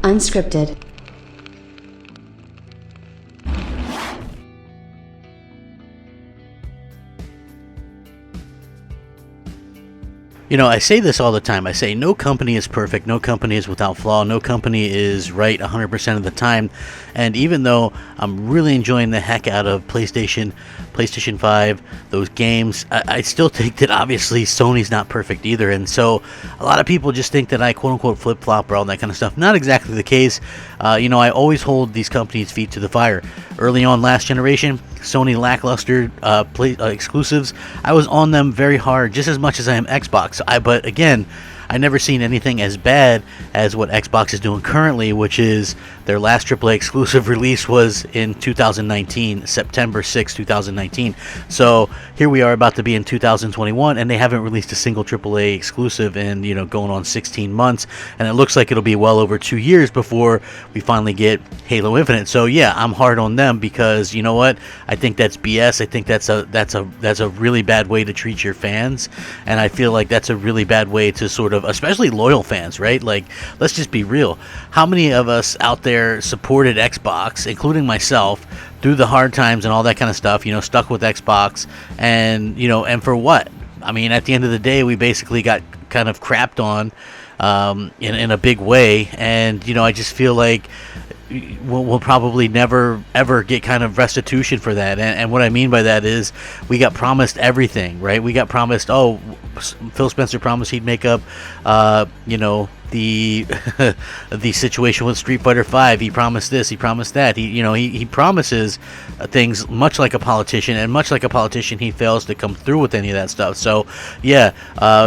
Unscripted. You know, I say this all the time. I say no company is perfect, no company is without flaw, no company is right 100% of the time. And even though I'm really enjoying the heck out of PlayStation 5, those games, I still think that obviously Sony's not perfect either. And so a lot of people just think that I quote-unquote flip-flop or all that kind of stuff. Not exactly the case. You know, I always hold these companies' feet to the fire. Early on last generation, Sony lackluster exclusives, I was on them very hard, just as much as I am Xbox. But again, I never seen anything as bad as what Xbox is doing currently, which is their last AAA exclusive release was in 2019, September 6, 2019. So here we are about to be in 2021, and they haven't released a single AAA exclusive in, you know, going on 16 months, and it looks like it'll be well over 2 years before we finally get Halo Infinite. So yeah, I'm hard on them because, you know what, I think that's BS. I think that's a really bad way to treat your fans, and I feel like that's a really bad way to sort of, especially loyal fans, right? Like, let's just be real. How many of us out there supported Xbox, including myself, through the hard times and all that kind of stuff, you know, stuck with Xbox, and, you know, and for what? I mean, at the end of the day, we basically got kind of crapped on in a big way, and, you know, I just feel like we'll probably never ever get kind of restitution for that. And what I mean by that is we got promised everything, right? We got promised, oh, Phil Spencer promised he'd make up you know, the the situation with Street Fighter 5. He promised this, he promised that. He promises things much like a politician, and much like a politician, he fails to come through with any of that stuff. So yeah,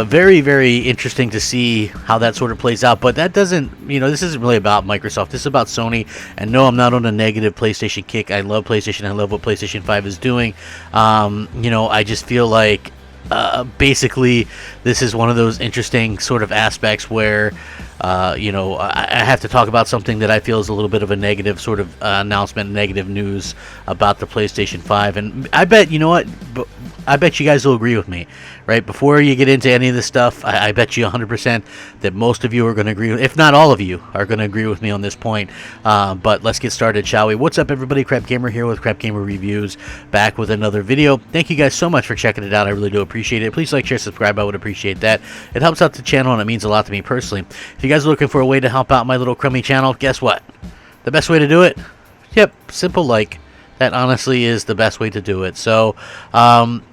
very, very interesting to see how that sort of plays out. But that doesn't, you know, this isn't really about Microsoft. This is about Sony. And no, I'm not on a negative PlayStation kick. I love PlayStation. I love what PlayStation 5 is doing. You know, I just feel like basically this is one of those interesting sort of aspects where you know, I have to talk about something that I feel is a little bit of a negative sort of announcement, negative news about the PlayStation 5. And I bet, you know what, I bet you guys will agree with me, right? Before you get into any of this stuff, I bet you 100% that most of you are going to agree, if not all of you, are going to agree with me on this point. But let's get started, shall we? What's up, everybody? Crapgamer here with Crapgamer Reviews, back with another video. Thank you guys so much for checking it out. I really do appreciate it. Please like, share, subscribe. I would appreciate that. It helps out the channel, and it means a lot to me personally. If you guys are looking for a way to help out my little crummy channel, guess what? The best way to do it? Yep, simple like. That honestly is the best way to do it. So,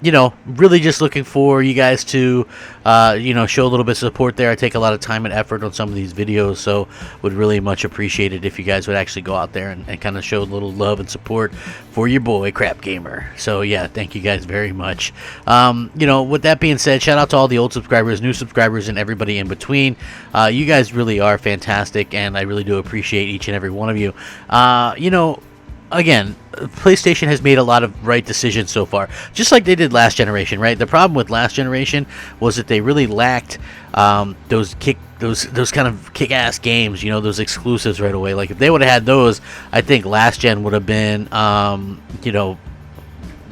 you know, really just looking for you guys to, you know, show a little bit of support there. I take a lot of time and effort on some of these videos, so would really much appreciate it if you guys would actually go out there and kind of show a little love and support for your boy, Crapgamer. So, yeah, thank you guys very much. You know, with that being said, shout out to all the old subscribers, new subscribers, and everybody in between. You guys really are fantastic, and I really do appreciate each and every one of you. You know, again, PlayStation has made a lot of right decisions so far, just like they did last generation, right? The problem with last generation was that they really lacked those kind of kick-ass games, you know, those exclusives right away. Like, if they would have had those, I think last gen would have been, you know,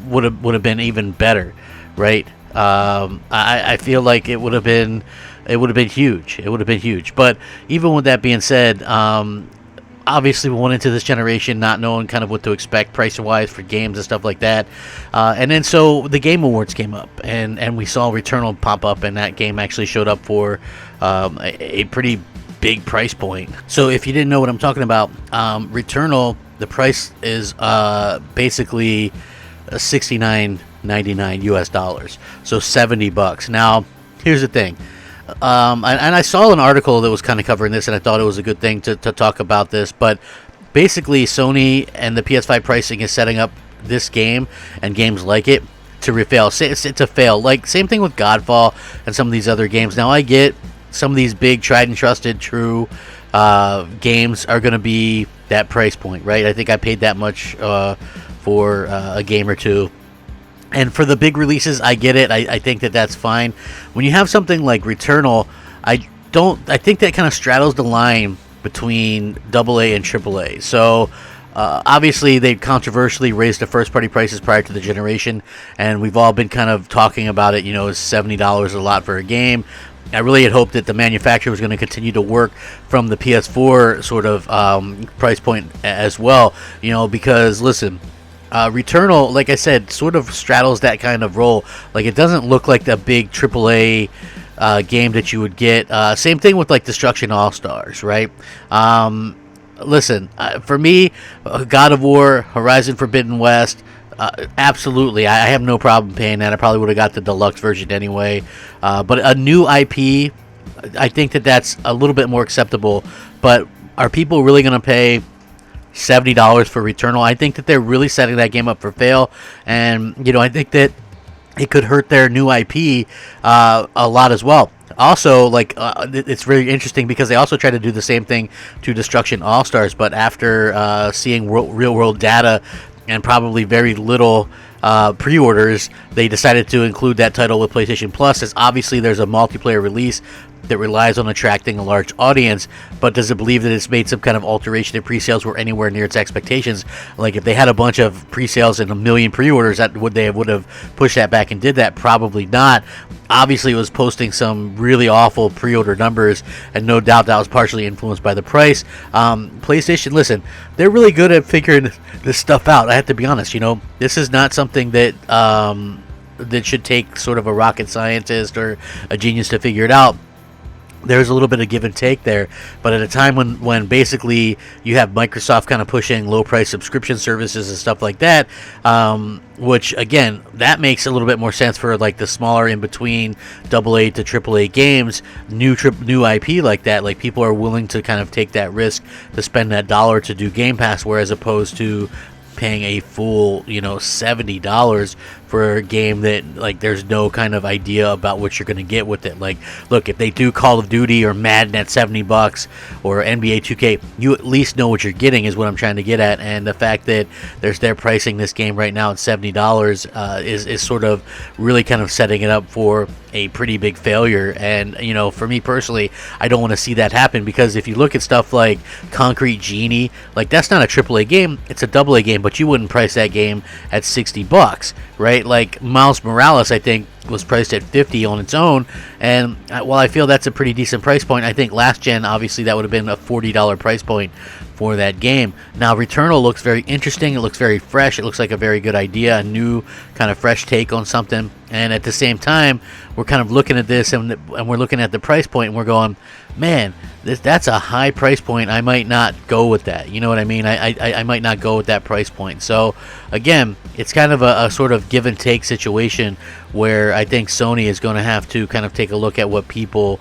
would have been even better, right? I feel like it would have been huge. It would have been huge. But even with that being said, obviously, we went into this generation not knowing kind of what to expect price-wise for games and stuff like that. And then so the Game Awards came up, and we saw Returnal pop up, and that game actually showed up for a pretty big price point. So if you didn't know what I'm talking about, Returnal, the price is basically $69.99 US dollars, so $70. Now, here's the thing. And I saw an article that was kind of covering this, and I thought it was a good thing to talk about this. But basically, Sony and the PS5 pricing is setting up this game and games like it to fail. Like, same thing with Godfall and some of these other games. Now, I get some of these big, tried and trusted, true games are going to be that price point, right? I think I paid that much for a game or two. And for the big releases, I get it. I think that that's fine. When you have something like Returnal, I think that kind of straddles the line between AA and AAA. So obviously, they controversially raised the first-party prices prior to the generation, and we've all been kind of talking about it. You know, is $70 a lot for a game? I really had hoped that the manufacturer was going to continue to work from the PS4 sort of price point as well, you know, because listen, Returnal, like I said, sort of straddles that kind of role. Like, it doesn't look like the big AAA game that you would get. Same thing with like Destruction All Stars, right? Listen, for me, God of War, Horizon Forbidden West, absolutely, I have no problem paying that. I probably would have got the deluxe version anyway. But a new IP, I think that's a little bit more acceptable. But are people really going to pay $70 for Returnal? I think that they're really setting that game up for fail. And, you know, I think that it could hurt their new IP a lot as well. Also, like, it's very interesting because they also try to do the same thing to Destruction All Stars, but after seeing real world data and probably very little pre-orders, they decided to include that title with PlayStation Plus, as obviously there's a multiplayer release that relies on attracting a large audience, but does it believe that it's made some kind of alteration in pre-sales were anywhere near its expectations? Like, if they had a bunch of pre-sales and 1 million pre-orders, that would have pushed that back and did that? Probably not. Obviously, it was posting some really awful pre-order numbers, and no doubt that was partially influenced by the price. PlayStation, listen, they're really good at figuring this stuff out. I have to be honest, you know, this is not something that that should take sort of a rocket scientist or a genius to figure it out. There's a little bit of give and take there, but at a time when basically you have Microsoft kind of pushing low price subscription services and stuff like that, which again, that makes a little bit more sense for like the smaller in between AA to AAA games, new IP like that. Like, people are willing to kind of take that risk to spend that dollar to do Game Pass, whereas opposed to paying a full, you know, $70 for a game that, like, there's no kind of idea about what you're going to get with it. Like, look, if they do Call of Duty or Madden at $70 or NBA 2K, you at least know what you're getting, is what I'm trying to get at. And the fact that they're pricing this game right now at $70 is sort of really kind of setting it up for a pretty big failure. And, you know, for me personally, I don't want to see that happen, because if you look at stuff like Concrete Genie, like, that's not a AAA game, it's a AA game, but you wouldn't price that game at $60, right? Like, Miles Morales, I think, was priced at $50 on its own, and while I feel that's a pretty decent price point, I think last gen, obviously, that would have been a $40 price point for that game. Now, Returnal looks very interesting, it looks very fresh, it looks like a very good idea, a new kind of fresh take on something, and at the same time, we're kind of looking at this, and we're looking at the price point, and we're going, man, that's a high price point. I might not go with that. You know what I mean? I might not go with that price point. So, again, it's kind of a sort of give and take situation where I think Sony is going to have to kind of take a look at what people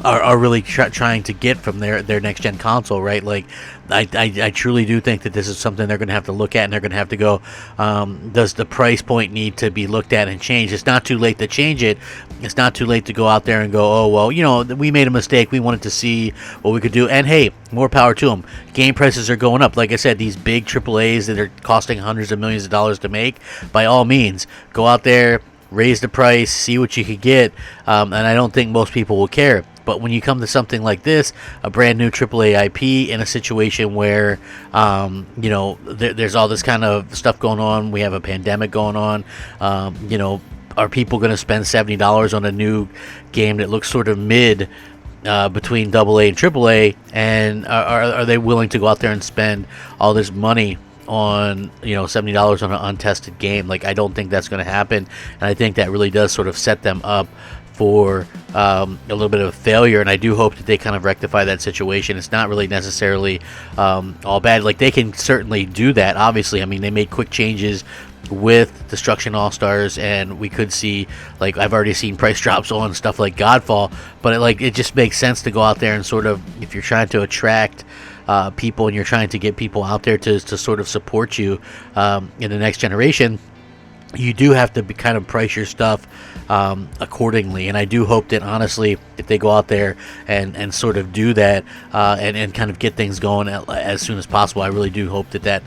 are really trying to get from their next gen console, right? Like, I truly do think that this is something they're going to have to look at, and they're going to have to go, does the price point need to be looked at and changed? It's not too late to change it. It's not too late to go out there and go, oh, well, you know, we made a mistake. We wanted to see what we could do. And hey, more power to them. Game prices are going up. Like I said, these big AAAs that are costing hundreds of millions of dollars to make, by all means, go out there, raise the price, see what you could get. And I don't think most people will care. But when you come to something like this, a brand new AAA IP in a situation where, you know, there's all this kind of stuff going on, we have a pandemic going on, you know, are people going to spend $70 on a new game that looks sort of mid between AA and AAA, and are they willing to go out there and spend all this money on, you know, $70 on an untested game? Like, I don't think that's going to happen, and I think that really does sort of set them up for a little bit of a failure, and I do hope that they kind of rectify that situation. It's not really necessarily all bad. Like, they can certainly do that, obviously. I mean, they made quick changes with Destruction All Stars, and we could see, like, I've already seen price drops on stuff like Godfall, but it just makes sense to go out there and sort of, if you're trying to attract people and you're trying to get people out there to sort of support you in the next generation, you do have to kind of price your stuff accordingly. And I do hope that, honestly, if they go out there and sort of do that and kind of get things going as soon as possible, I really do hope that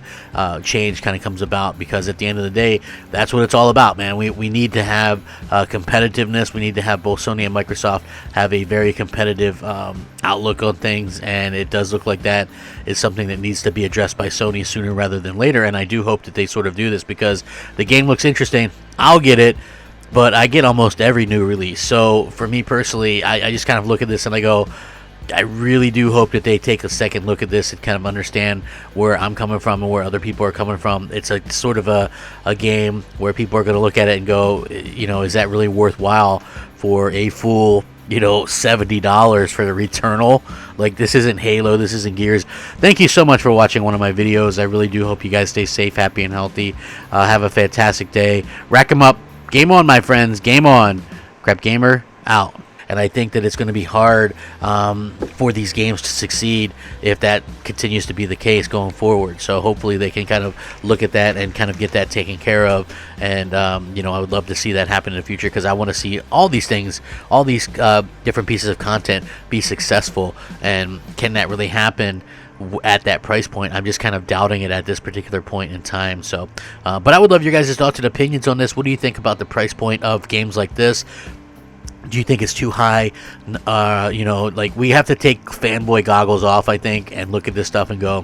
change kind of comes about, because at the end of the day, that's what it's all about, man. We need to have competitiveness. We need to have both Sony and Microsoft have a very competitive outlook on things, and it does look like that is something that needs to be addressed by Sony sooner rather than later. And I do hope that they sort of do this, because the game looks interesting. I'll get it. but I get almost every new release. So for me personally, I just kind of look at this and I go, I really do hope that they take a second look at this and kind of understand where I'm coming from and where other people are coming from. It's a sort of a game where people are going to look at it and go, is that really worthwhile for a full, $70 for the Returnal? Like, this isn't Halo, this isn't Gears. Thank you so much for watching one of my videos. I really do hope you guys stay safe, happy, and healthy. Have a fantastic day. Rack 'em up. Game on, my friends. Game on. Crapgamer out. And I think that it's going to be hard for these games to succeed if that continues to be the case going forward. So hopefully they can kind of look at that and kind of get that taken care of. And, I would love to see that happen in the future, because I want to see all these things, all these different pieces of content be successful. And can that really happen at that price point? I'm just kind of doubting it at this particular point in time. So, but I would love your guys' thoughts and opinions on this. What do you think about the price point of games like this? Do you think it's too high? Like, we have to take fanboy goggles off, I think, and look at this stuff and go,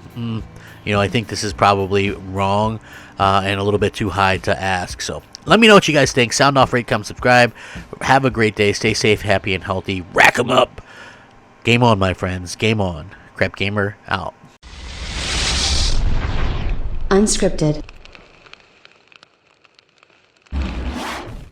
I think this is probably wrong and a little bit too high to ask. So let me know what you guys think. Sound off, rate, comment, subscribe. Have a great day. Stay safe, happy, and healthy. Rack 'em up. Game on, my friends. Game on. Crapgamer out. Unscripted.